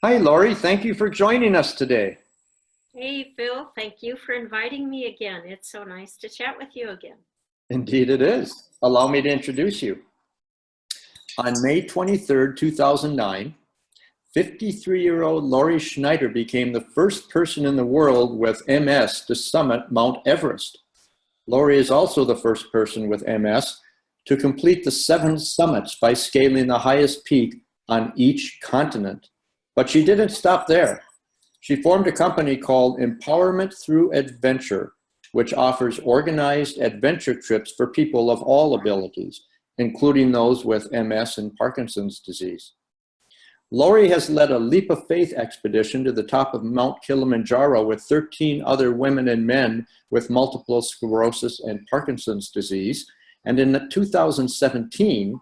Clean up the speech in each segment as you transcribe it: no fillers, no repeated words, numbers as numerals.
Hi, Lori. Thank you for joining us today. Hey, Phil, thank you for inviting me again. It's so nice to chat with you again. Indeed, it is. Allow me to introduce you. On May 23rd, 2009, 53-year-old Lori Schneider became the first person in the world with MS to summit Mount Everest. Lori is also the first person with MS to complete the 7 summits by scaling the highest peak on each continent. But she didn't stop there. She formed a company called Empowerment Through Adventure, which offers organized adventure trips for people of all abilities, including those with MS and Parkinson's disease. Lori has led a leap of faith expedition to the top of Mount Kilimanjaro with 13 other women and men with multiple sclerosis and Parkinson's disease. And in 2017,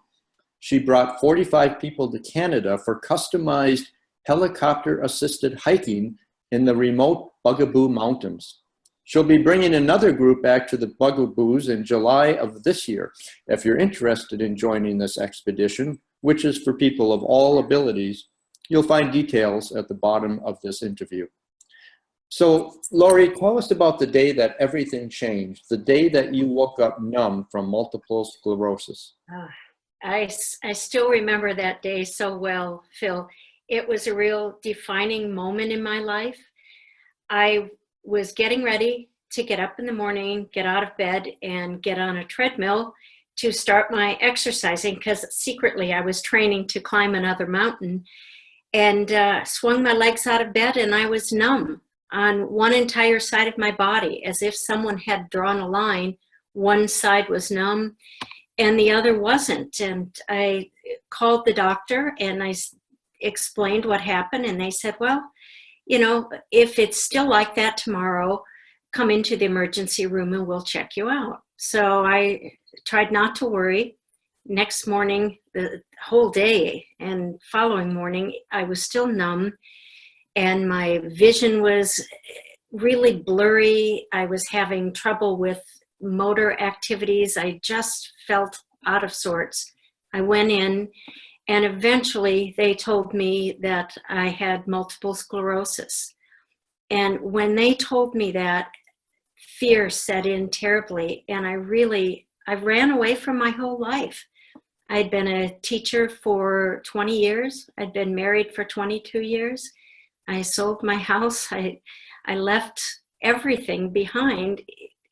she brought 45 people to Canada for customized helicopter-assisted hiking in the remote Bugaboo Mountains. She'll be bringing another group back to the Bugaboos in July of this year. If you're interested in joining this expedition, which is for people of all abilities, you'll find details at the bottom of this interview. So, Lori, tell us about the day that everything changed, the day that you woke up numb from multiple sclerosis. I still remember that day so well, Phil. It was a real defining moment in my life. I was getting ready to get up in the morning, get out of bed, and get on a treadmill to start my exercising because secretly I was training to climb another mountain, and swung my legs out of bed, and I was numb on one entire side of my body, as if someone had drawn a line. One side was numb and the other wasn't. And I called the doctor and I explained what happened, and they said, well, if it's still like that tomorrow, come into the emergency room and we'll check you out. So I tried not to worry. Next morning, the whole day and following morning, I was still numb and my vision was really blurry. I was having trouble with motor activities. I just felt out of sorts. I went in, and eventually they told me that I had multiple sclerosis. And when they told me that, fear set in terribly. And I ran away from my whole life. I'd been a teacher for 20 years. I'd been married for 22 years. I sold my house. I left everything behind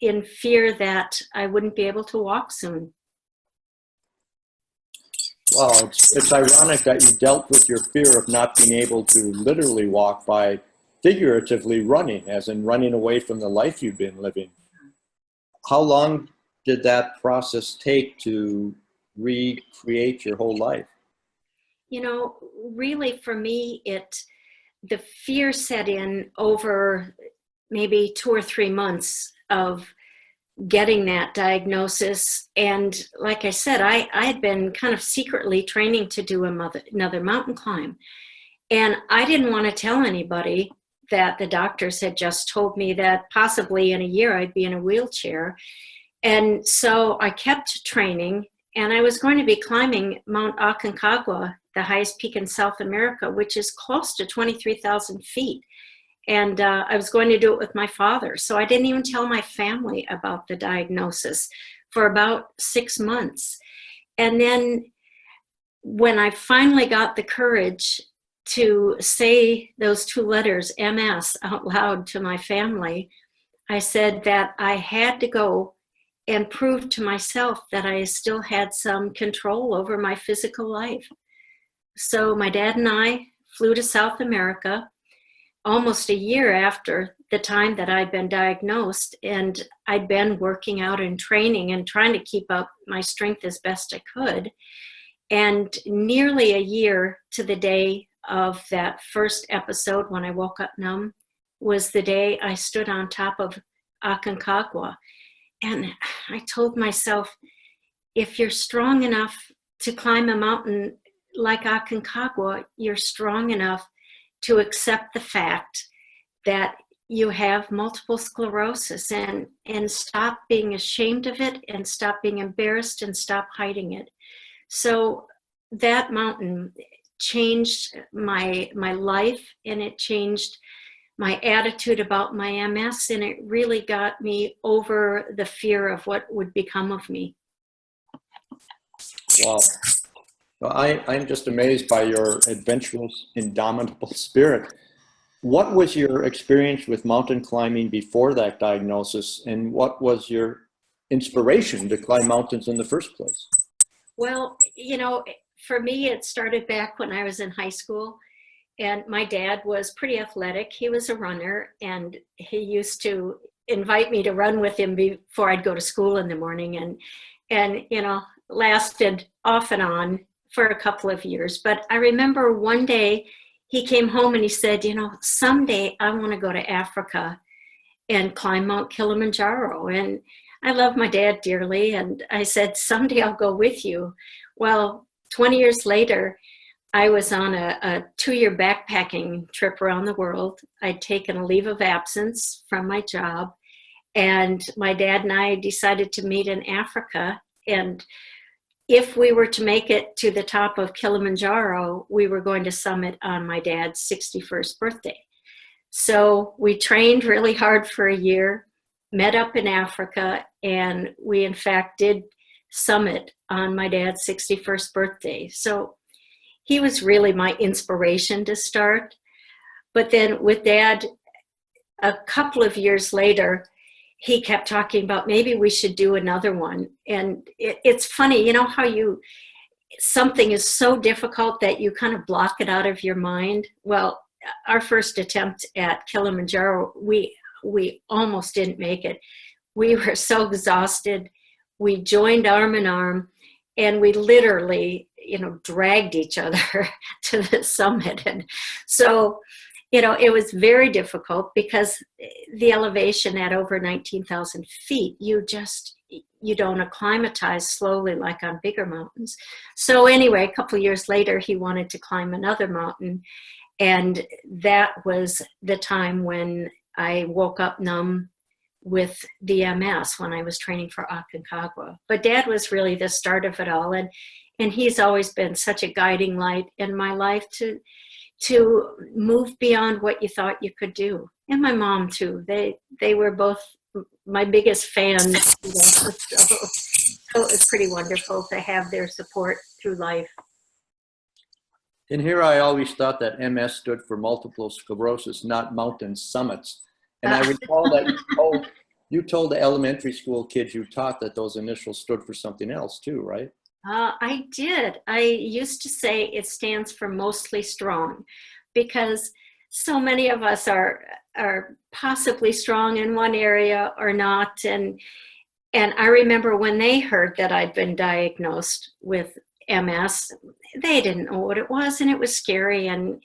in fear that I wouldn't be able to walk soon. Wow, it's ironic that you dealt with your fear of not being able to literally walk by figuratively running, as in running away from the life you've been living. How long did that process take to recreate your whole life? Really for me, the fear set in over maybe 2 or 3 months of getting that diagnosis. And like I said, I had been kind of secretly training to do another mountain climb. And I didn't want to tell anybody that the doctors had just told me that possibly in a year I'd be in a wheelchair. And so I kept training, and I was going to be climbing Mount Aconcagua, the highest peak in South America, which is close to 23,000 feet. And I was going to do it with my father. So I didn't even tell my family about the diagnosis for about 6 months. And then when I finally got the courage to say those 2 letters, MS, out loud to my family, I said that I had to go and prove to myself that I still had some control over my physical life. So my dad and I flew to South America almost a year after the time that I'd been diagnosed, and I'd been working out and training and trying to keep up my strength as best I could. And nearly a year to the day of that first episode when I woke up numb was the day I stood on top of Aconcagua. And I told myself, if you're strong enough to climb a mountain like Aconcagua, you're strong enough to accept the fact that you have multiple sclerosis, and stop being ashamed of it, and stop being embarrassed, and stop hiding it. So that mountain changed my life, and it changed my attitude about my MS, and it really got me over the fear of what would become of me. Wow. Well, I'm just amazed by your adventurous, indomitable spirit. What was your experience with mountain climbing before that diagnosis, and what was your inspiration to climb mountains in the first place? Well, for me, it started back when I was in high school, and my dad was pretty athletic. He was a runner, and he used to invite me to run with him before I'd go to school in the morning, and lasted off and on for a couple of years. But I remember one day he came home and he said, someday I want to go to Africa and climb Mount Kilimanjaro. And I love my dad dearly. And I said, someday I'll go with you. Well, 20 years later, I was on a 2-year backpacking trip around the world. I'd taken a leave of absence from my job, and my dad and I decided to meet in Africa. And if we were to make it to the top of Kilimanjaro, we were going to summit on my dad's 61st birthday. So we trained really hard for a year, met up in Africa, and we in fact did summit on my dad's 61st birthday. So he was really my inspiration to start. But then with Dad, a couple of years later, he kept talking about maybe we should do another one. And it's funny, how something is so difficult that you kind of block it out of your mind. Well, our first attempt at Kilimanjaro, we almost didn't make it. We were so exhausted. We joined arm in arm, and we literally, dragged each other to the summit. And so, it was very difficult because the elevation at over 19,000 feet, you don't acclimatize slowly like on bigger mountains. So anyway, a couple of years later, he wanted to climb another mountain. And that was the time when I woke up numb with the MS when I was training for Aconcagua. But Dad was really the start of it all. And he's always been such a guiding light in my life to move beyond what you thought you could do. And my mom too. They were both my biggest fans. So it was pretty wonderful to have their support through life. In here, I always thought that MS stood for multiple sclerosis, not mountain summits. And I recall that you told the elementary school kids you taught that those initials stood for something else too, right? I did. I used to say it stands for mostly strong, because so many of us are possibly strong in one area or not. And I remember when they heard that I'd been diagnosed with MS, they didn't know what it was, and it was scary, and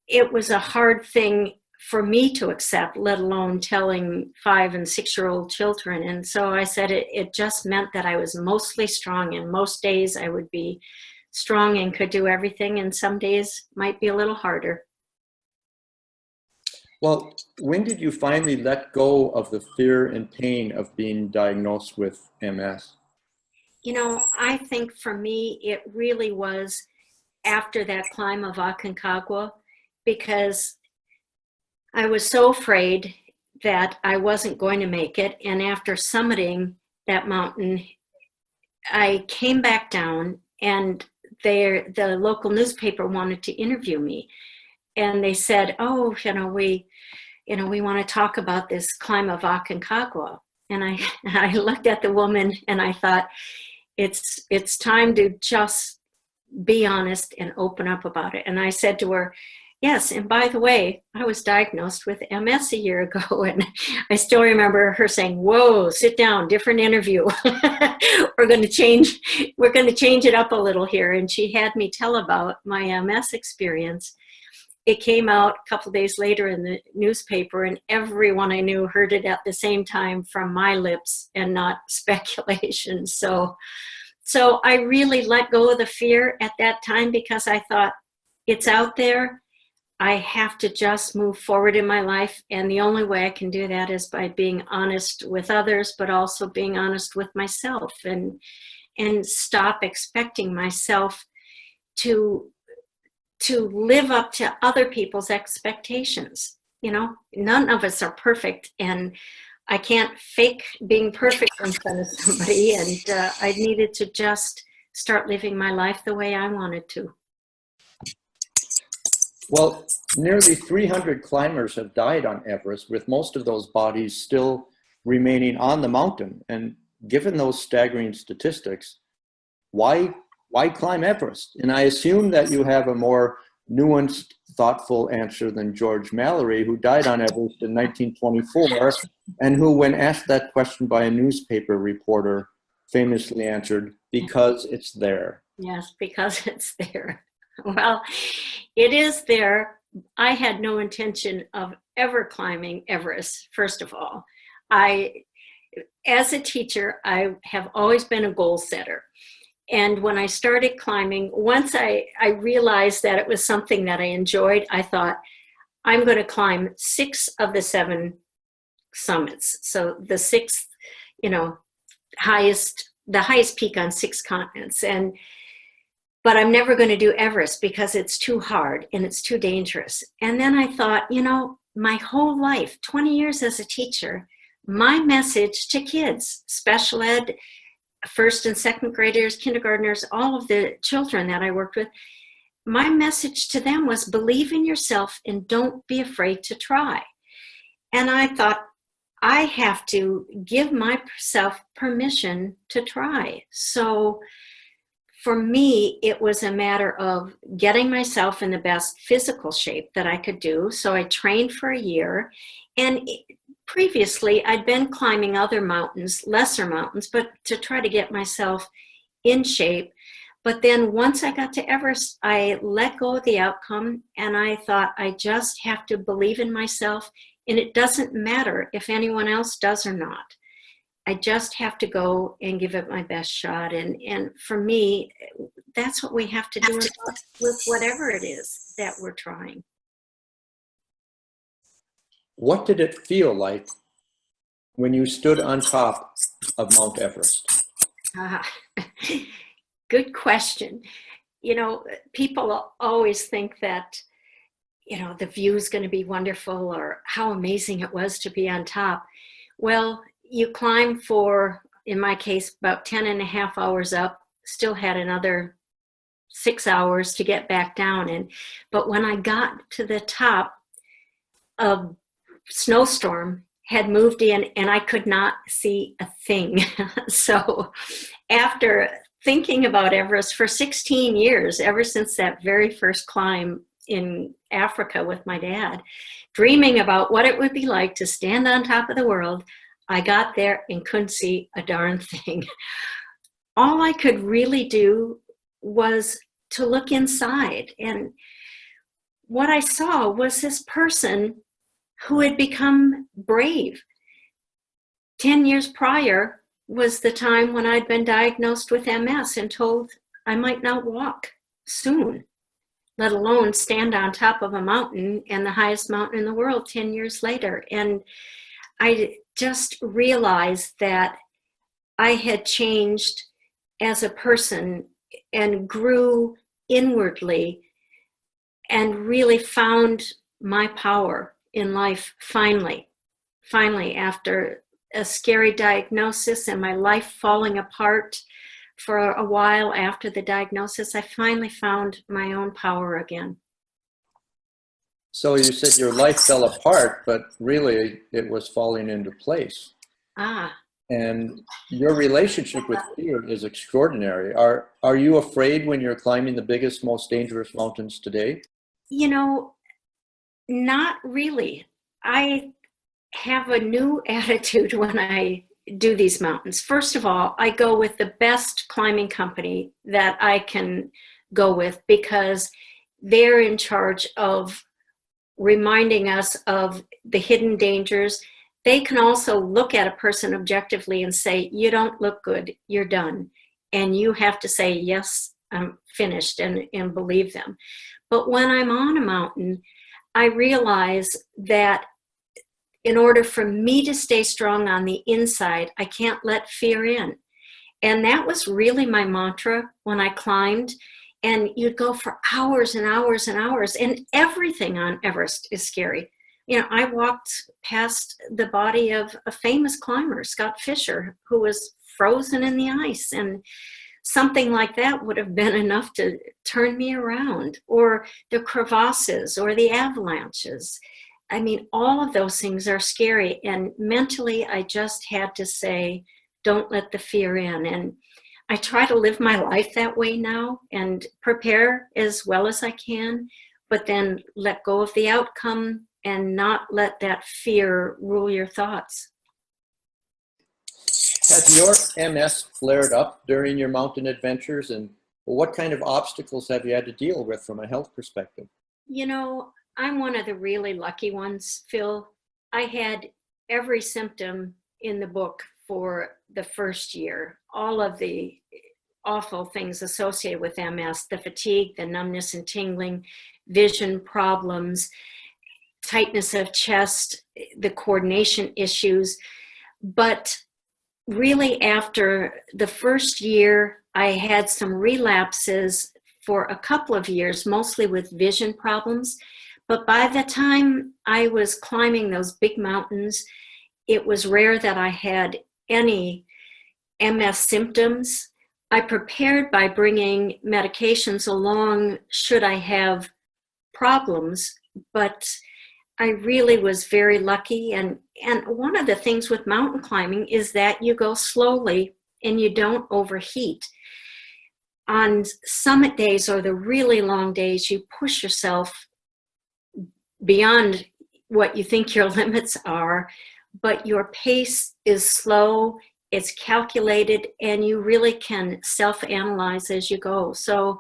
it was a hard thing for me to accept, let alone telling 5- and 6-year-old children. And so I said it just meant that I was mostly strong, and most days I would be strong and could do everything, and some days might be a little harder. Well, when did you finally let go of the fear and pain of being diagnosed with MS? I think for me, it really was after that climb of Aconcagua, because I was so afraid that I wasn't going to make it. And after summiting that mountain, I came back down, and the local newspaper wanted to interview me. And they said, oh, we want to talk about this climb of Aconcagua. And I looked at the woman and I thought, it's time to just be honest and open up about it. And I said to her, yes, and by the way, I was diagnosed with MS a year ago. And I still remember her saying, whoa, sit down, different interview. We're going to change it up a little here. And she had me tell about my MS experience. It came out a couple days later in the newspaper, and everyone I knew heard it at the same time from my lips and not speculation. So I really let go of the fear at that time, because I thought, it's out there. I have to just move forward in my life. And the only way I can do that is by being honest with others, but also being honest with myself, and stop expecting myself to live up to other people's expectations. You know, none of us are perfect, and I can't fake being perfect in front of somebody. And I needed to just start living my life the way I wanted to. Well, nearly 300 climbers have died on Everest, with most of those bodies still remaining on the mountain. And given those staggering statistics, why climb Everest? And I assume that you have a more nuanced, thoughtful answer than George Mallory, who died on Everest in 1924, and who, when asked that question by a newspaper reporter, famously answered, "Because it's there." Yes, because it's there. Well, it is there. I had no intention of ever climbing Everest, first of all. As a teacher, I have always been a goal setter. And when I started climbing, once I realized that it was something that I enjoyed, I thought, I'm going to climb 6 of the 7 summits. So the 6th, the highest peak on 6 continents. But I'm never going to do Everest because it's too hard and it's too dangerous. And then I thought, my whole life, 20 years as a teacher, my message to kids, special ed, first and second graders, kindergartners, all of the children that I worked with, my message to them was believe in yourself and don't be afraid to try. And I thought, I have to give myself permission to try. So for me, it was a matter of getting myself in the best physical shape that I could do. So I trained for a year. And previously, I'd been climbing other mountains, lesser mountains, but to try to get myself in shape. But then once I got to Everest, I let go of the outcome, and I thought I just have to believe in myself, and it doesn't matter if anyone else does or not. I just have to go and give it my best shot. And for me, that's what we have to do with whatever it is that we're trying. What did it feel like when you stood on top of Mount Everest? Good question. People always think that, the view is going to be wonderful or how amazing it was to be on top. Well, you climb for, in my case, about 10 and a half hours up, still had another 6 hours to get back down. But when I got to the top, a snowstorm had moved in and I could not see a thing. So after thinking about Everest for 16 years, ever since that very first climb in Africa with my dad, dreaming about what it would be like to stand on top of the world, I got there and couldn't see a darn thing. All I could really do was to look inside. And what I saw was this person who had become brave. 10 years prior was the time when I'd been diagnosed with MS and told I might not walk soon, let alone stand on top of a mountain, and the highest mountain in the world 10 years later. And I just realized that I had changed as a person and grew inwardly and really found my power in life finally, after a scary diagnosis and my life falling apart for a while after the diagnosis, I finally found my own power again. So you said your life fell apart, but really it was falling into place. And your relationship with fear is extraordinary. Are you afraid when you're climbing the biggest, most dangerous mountains today? Not really. I have a new attitude when I do these mountains. First of all, I go with the best climbing company that I can go with because they're in charge of reminding us of the hidden dangers. They can also look at a person objectively and say, you don't look good, you're done. And you have to say, yes, I'm finished, and believe them. But when I'm on a mountain, I realize that in order for me to stay strong on the inside, I can't let fear in. And that was really my mantra when I climbed. and you'd go for hours and hours and hours, and everything on Everest is scary. You know, I walked past the body of a famous climber, Scott Fisher, who was frozen in the ice, and something like that would have been enough to turn me around, or the crevasses or the avalanches. I mean, all of those things are scary, and mentally I just had to say, don't let the fear in. And I try to live my life that way now and prepare as well as I can, but then let go of the outcome and not let that fear rule your thoughts. Has your MS flared up during your mountain adventures, and what kind of obstacles have you had to deal with from a health perspective? You know, I'm one of the really lucky ones, Phil. I had every symptom in the book for the first year, all of the awful things associated with MS, the fatigue, the numbness and tingling, vision problems, tightness of chest, the coordination issues. But really, after the first year, I had some relapses for a couple of years, mostly with vision problems. But by the time I was climbing those big mountains, it was rare that I had any MS symptoms. I prepared by bringing medications along should I have problems, but I really was very lucky. And one of the things with mountain climbing is that you go slowly and you don't overheat. On summit days or the really long days, you push yourself beyond what you think your limits are, but your pace is slow, it's calculated, and you really can self-analyze as you go. So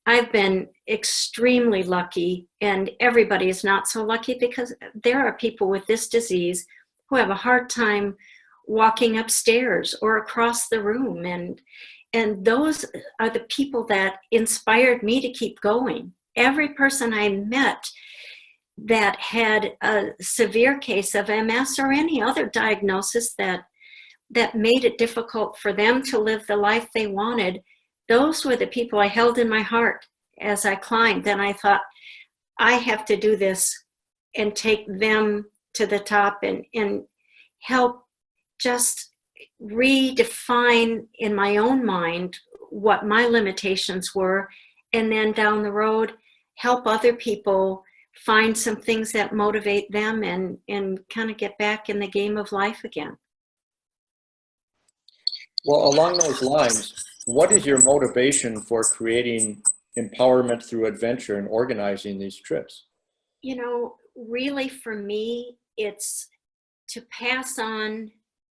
I've been extremely lucky, and everybody is not so lucky, because there are people with this disease who have a hard time walking upstairs or across the room. And those are the people that inspired me to keep going. Every person I met that had a severe case of MS or any other diagnosis that made it difficult for them to live the life they wanted, those were the people I held in my heart as I climbed. And I thought, I have to do this and take them to the top and help just redefine in my own mind what my limitations were. And then down the road, help other people find some things that motivate them and kind of get back in the game of life again. Well, along those lines, what is your motivation for creating empowerment through adventure and organizing these trips? You know, really for me, it's to pass on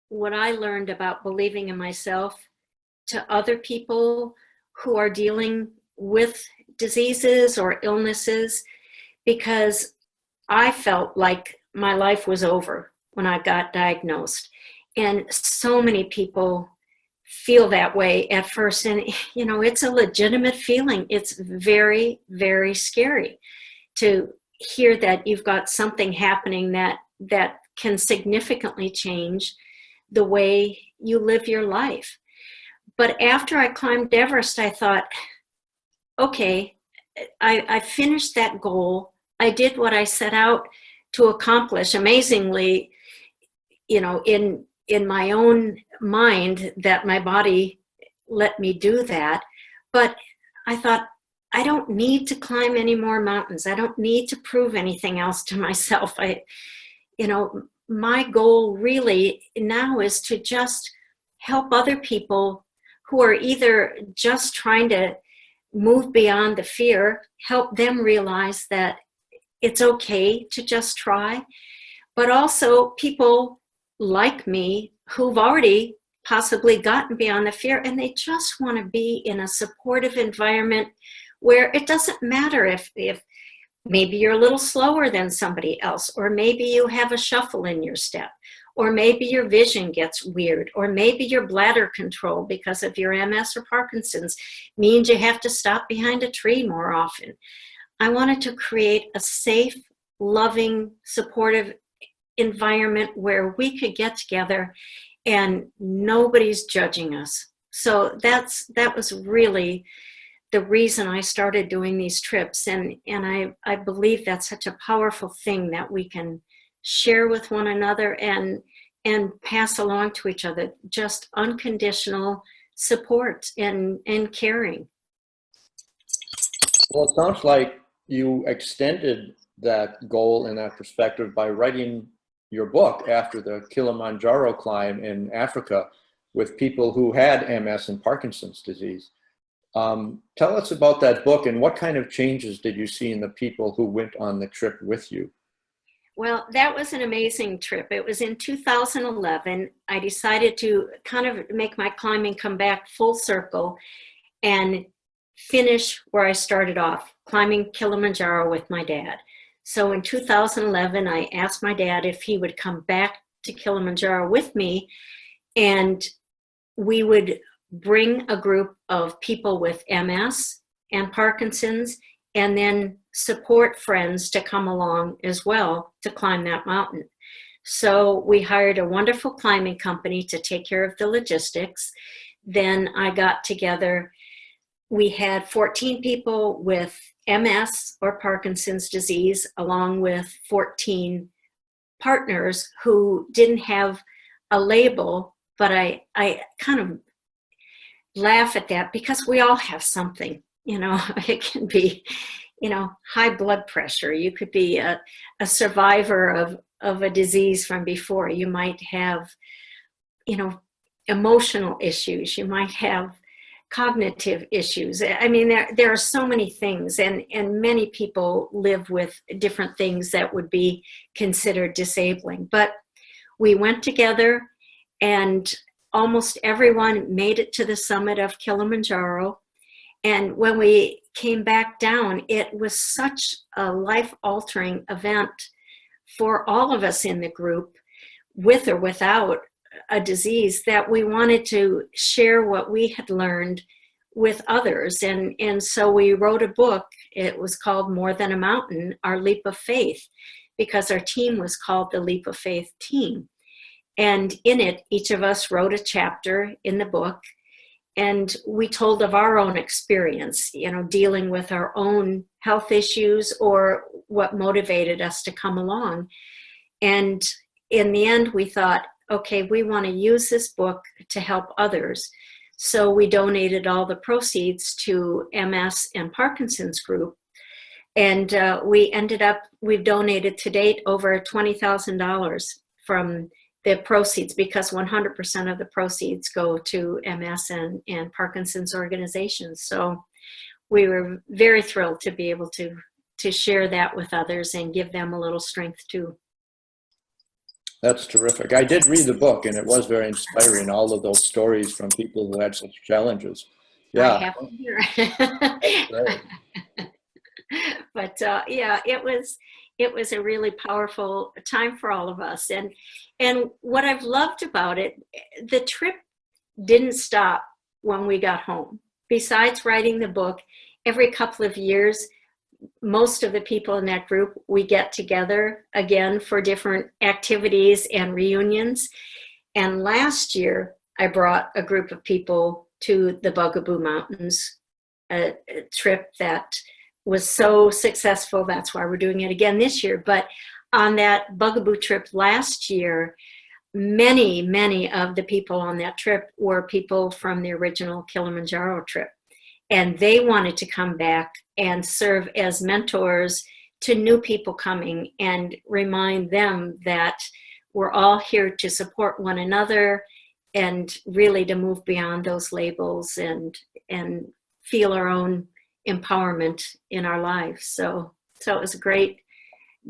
what I learned about believing in myself to other people who are dealing with diseases or illnesses, because I felt like my life was over when I got diagnosed. And so many people feel that way at first. And, you know, it's a legitimate feeling. It's very, very scary to hear that you've got something happening that can significantly change the way you live your life. But after I climbed Everest, I thought, okay, I finished that goal. I did what I set out to accomplish. Amazingly, you know, in my own mind, that my body let me do that. But I thought, I don't need to climb any more mountains. I don't need to prove anything else to myself. My goal really now is to just help other people who are either just trying to move beyond the fear, help them realize that it's okay to just try, but also people like me who've already possibly gotten beyond the fear, and they just want to be in a supportive environment where it doesn't matter if maybe you're a little slower than somebody else, or maybe you have a shuffle in your step, or maybe your vision gets weird, or maybe your bladder control because of your MS or Parkinson's means you have to stop behind a tree more often. I wanted to create a safe, loving, supportive environment where we could get together and nobody's judging us. So that was really the reason I started doing these trips. And I believe that's such a powerful thing that we can share with one another and pass along to each other, just unconditional support and caring. Well, it sounds like you extended that goal and that perspective by writing your book after the Kilimanjaro climb in Africa with people who had MS and Parkinson's disease. Tell us about that book and what kind of changes did you see in the people who went on the trip with you? Well, that was an amazing trip. It was in 2011. I decided to kind of make my climbing come back full circle and finish where I started off, climbing Kilimanjaro with my dad. So in 2011, I asked my dad if he would come back to Kilimanjaro with me, and we would bring a group of people with MS and Parkinson's, and then support friends to come along as well to climb that mountain. So we hired a wonderful climbing company to take care of the logistics. Then I got together, we had 14 people with MS or Parkinson's disease, along with 14 partners who didn't have a label, but I kind of laugh at that because we all have something, you know. It can be, you know, high blood pressure. You could be a survivor of a disease from before. You might have, you know, emotional issues. You might have cognitive issues. I mean, there are so many things, and many people live with different things that would be considered disabling. But we went together, and almost everyone made it to the summit of Kilimanjaro. And when we came back down, it was such a life-altering event for all of us in the group, with or without a disease, that we wanted to share what we had learned with others. And so we wrote a book. It was called More Than a Mountain, Our Leap of Faith, because our team was called the Leap of Faith team. And in it, each of us wrote a chapter in the book, and we told of our own experience, you know, dealing with our own health issues or what motivated us to come along. And in the end, we thought, okay, we want to use this book to help others. So we donated all the proceeds to MS and Parkinson's group. And we've donated to date over $20,000 from the proceeds, because 100% of the proceeds go to MS and Parkinson's organizations. So we were very thrilled to be able to share that with others and give them a little strength too. That's terrific. I did read the book, and it was very inspiring, all of those stories from people who had such challenges. Yeah. I have to hear. Right. But yeah, it was a really powerful time for all of us. And what I've loved about it, the trip didn't stop when we got home. Besides writing the book, every couple of years, most of the people in that group, we get together again for different activities and reunions. And last year, I brought a group of people to the Bugaboo Mountains, a trip that was so successful. That's why we're doing it again this year. But on that Bugaboo trip last year, many of the people on that trip were people from the original Kilimanjaro trip. And they wanted to come back and serve as mentors to new people coming and remind them that we're all here to support one another and really to move beyond those labels and feel our own empowerment in our lives. So it was a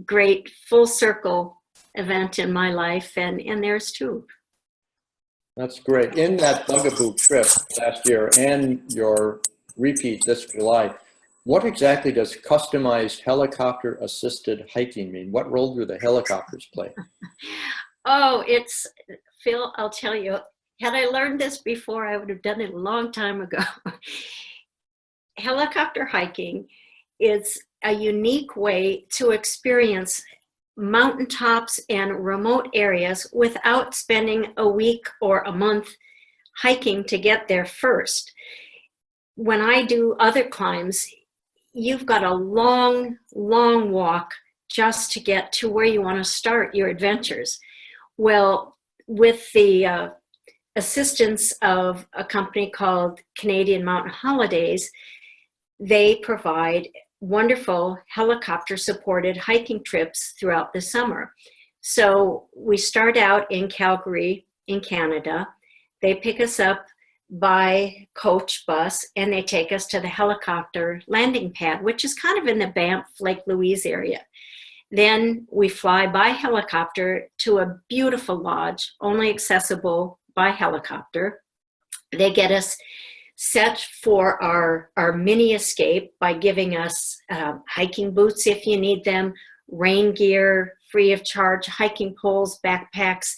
great full circle event in my life and theirs too. That's great. In that Bugaboo trip last year and your repeat this July, what exactly does customized helicopter assisted hiking mean? What role do the helicopters play? Oh, it's, Phil, I'll tell you, had I learned this before, I would have done it a long time ago. Helicopter hiking is a unique way to experience mountaintops and remote areas without spending a week or a month hiking to get there first. when I do other climbs, you've got a long, long walk just to get to where you want to start your adventures. Well, with the assistance of a company called Canadian Mountain Holidays, they provide wonderful helicopter supported hiking trips throughout the summer. So we start out in Calgary in Canada. They pick us up by coach bus and they take us to the helicopter landing pad, which is kind of in the Banff Lake Louise area. Then we fly by helicopter to a beautiful lodge, only accessible by helicopter. They get us set for our mini escape by giving us hiking boots if you need them, rain gear, free of charge, hiking poles, backpacks,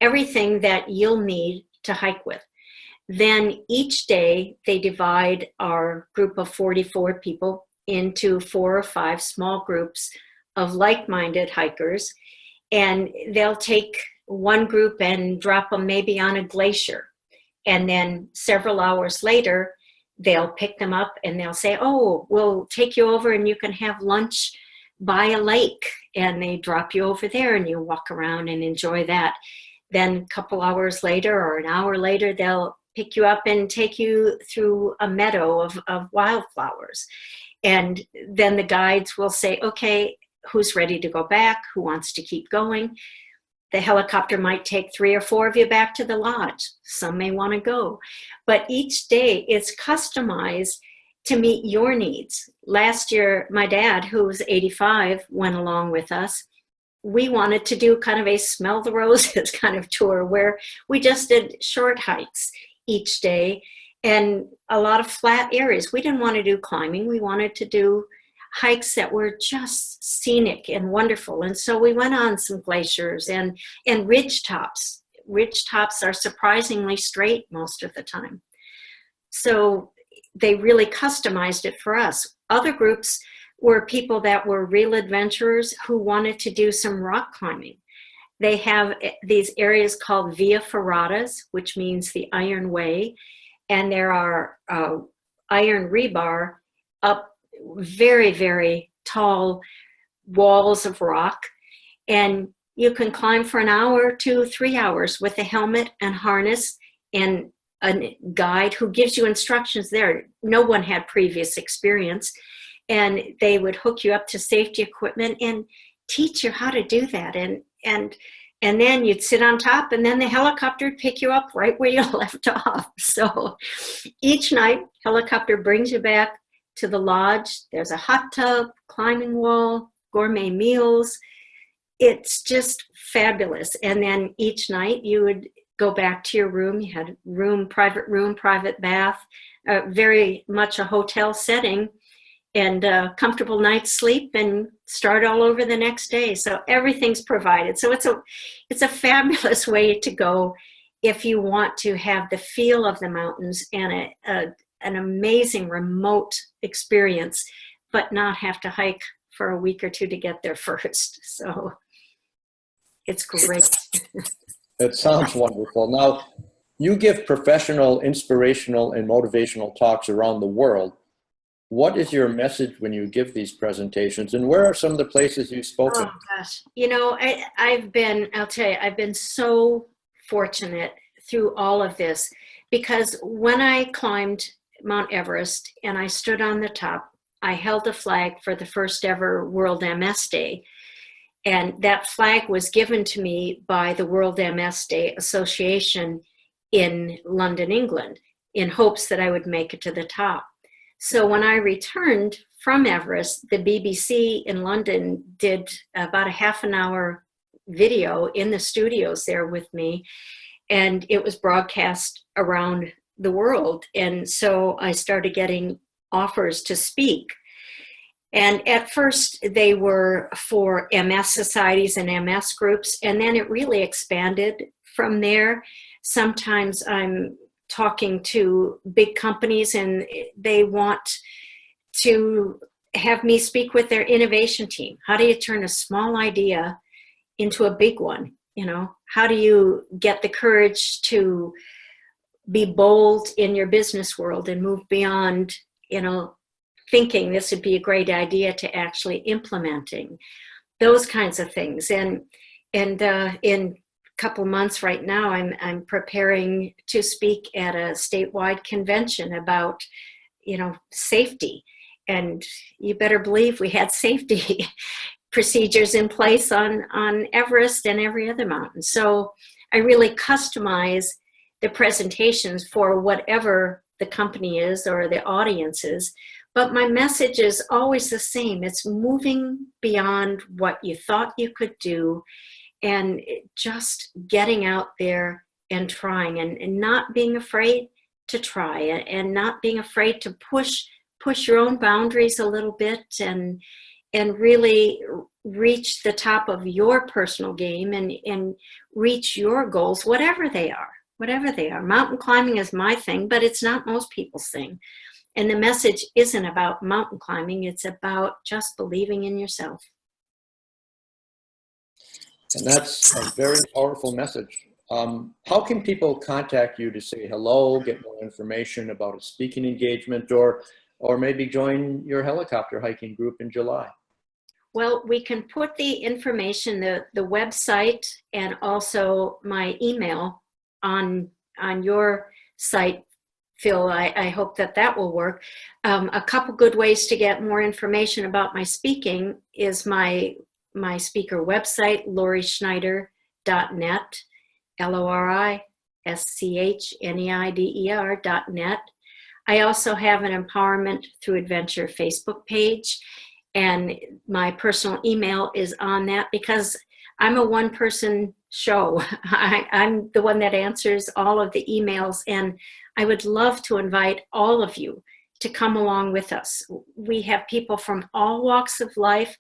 everything that you'll need to hike with. Then each day they divide our group of 44 people into 4 or 5 small groups of like-minded hikers, and they'll take one group and drop them maybe on a glacier. And then several hours later, they'll pick them up and they'll say, oh, we'll take you over and you can have lunch by a lake. And they drop you over there and you walk around and enjoy that. Then a couple hours later or an hour later, they'll pick you up and take you through a meadow of wildflowers. And then the guides will say, okay, who's ready to go back? Who wants to keep going? The helicopter might take 3 or 4 of you back to the lodge. Some may want to go. But each day it's customized to meet your needs. Last year, my dad, who was 85, went along with us. We wanted to do kind of a smell the roses kind of tour where we just did short hikes each day and a lot of flat areas. We didn't want to do climbing. We wanted to do hikes that were just scenic and wonderful. And so we went on some glaciers and ridge tops. Ridge tops are surprisingly straight most of the time. So they really customized it for us. Other groups were people that were real adventurers who wanted to do some rock climbing. They have these areas called Via Ferratas, which means the Iron Way. And there are iron rebar up very, very tall walls of rock. And you can climb for an hour to 3 hours with a helmet and harness and a guide who gives you instructions there. No one had previous experience. And they would hook you up to safety equipment and teach you how to do that. And then you'd sit on top and then the helicopter would pick you up right where you left off. So each night, helicopter brings you back to the lodge. There's a hot tub, climbing wall, gourmet meals. It's just fabulous. And then each night you would go back to your room. You had room, private bath, very much a hotel setting, and a comfortable night's sleep, and start all over the next day. So everything's provided. So it's a fabulous way to go if you want to have the feel of the mountains and an amazing remote experience, but not have to hike for a week or 2 to get there first. So it's great. It sounds wonderful. Now, you give professional, inspirational, and motivational talks around the world. What is your message when you give these presentations, and where are some of the places you've spoken? Oh gosh, I'll tell you, I've been so fortunate through all of this, because when I climbed Mount Everest and I stood on the top, I held a flag for the first ever World MS Day. And that flag was given to me by the World MS Day Association in London, England, in hopes that I would make it to the top. So when I returned from Everest, the BBC in London did about a half an hour video in the studios there with me, and it was broadcast around the world. And so I started getting offers to speak. And at first they were for MS societies and MS groups, and then it really expanded from there. Sometimes I'm talking to big companies and they want to have me speak with their innovation team. How do you turn a small idea into a big one? You know, how do you get the courage to be bold in your business world and move beyond, thinking this would be a great idea to actually implementing those kinds of things. And in a couple months right now, I'm preparing to speak at a statewide convention about, safety. And you better believe we had safety procedures in place on Everest and every other mountain. So I really customize the presentations for whatever the company is or the audience is. But my message is always the same. It's moving beyond what you thought you could do and just getting out there and trying and not being afraid to try and not being afraid to push your own boundaries a little bit and really reach the top of your personal game and reach your goals, whatever they are. Mountain climbing is my thing, but it's not most people's thing. And the message isn't about mountain climbing. It's about just believing in yourself. And that's a very powerful message. How can people contact you to say hello, get more information about a speaking engagement, or maybe join your helicopter hiking group in July? Well, we can put the information, the website, and also my email on your site, Phil. I hope that will work. A couple good ways to get more information about my speaking is my speaker website, lorischneider.net, LORISCHNEIDER.net. I also have an Empowerment Through Adventure Facebook page, and my personal email is on that because I'm a one-person show. I'm the one that answers all of the emails, and I would love to invite all of you to come along with us. We have people from all walks of life,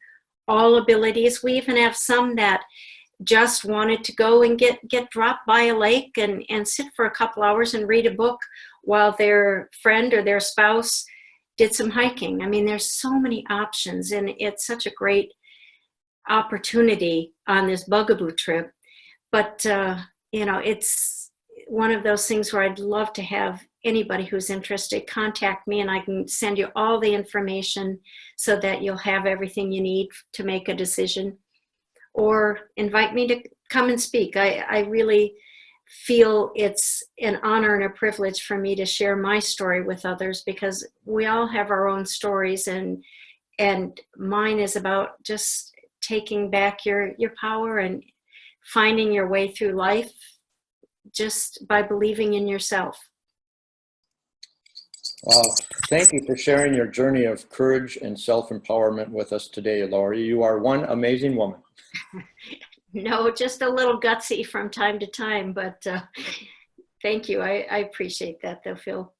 all abilities. We even have some that just wanted to go and get dropped by a lake and sit for a couple hours and read a book while their friend or their spouse did some hiking. I mean, there's so many options, and it's such a great opportunity on this bugaboo trip. But, it's one of those things where I'd love to have anybody who's interested contact me, and I can send you all the information so that you'll have everything you need to make a decision, or invite me to come and speak. I really feel it's an honor and a privilege for me to share my story with others, because we all have our own stories, and mine is about just taking back your power and finding your way through life just by believing in yourself. Wow. Thank you for sharing your journey of courage and self-empowerment with us today, Lori. You are one amazing woman. No, just a little gutsy from time to time, but thank you. I appreciate that, though, Phil.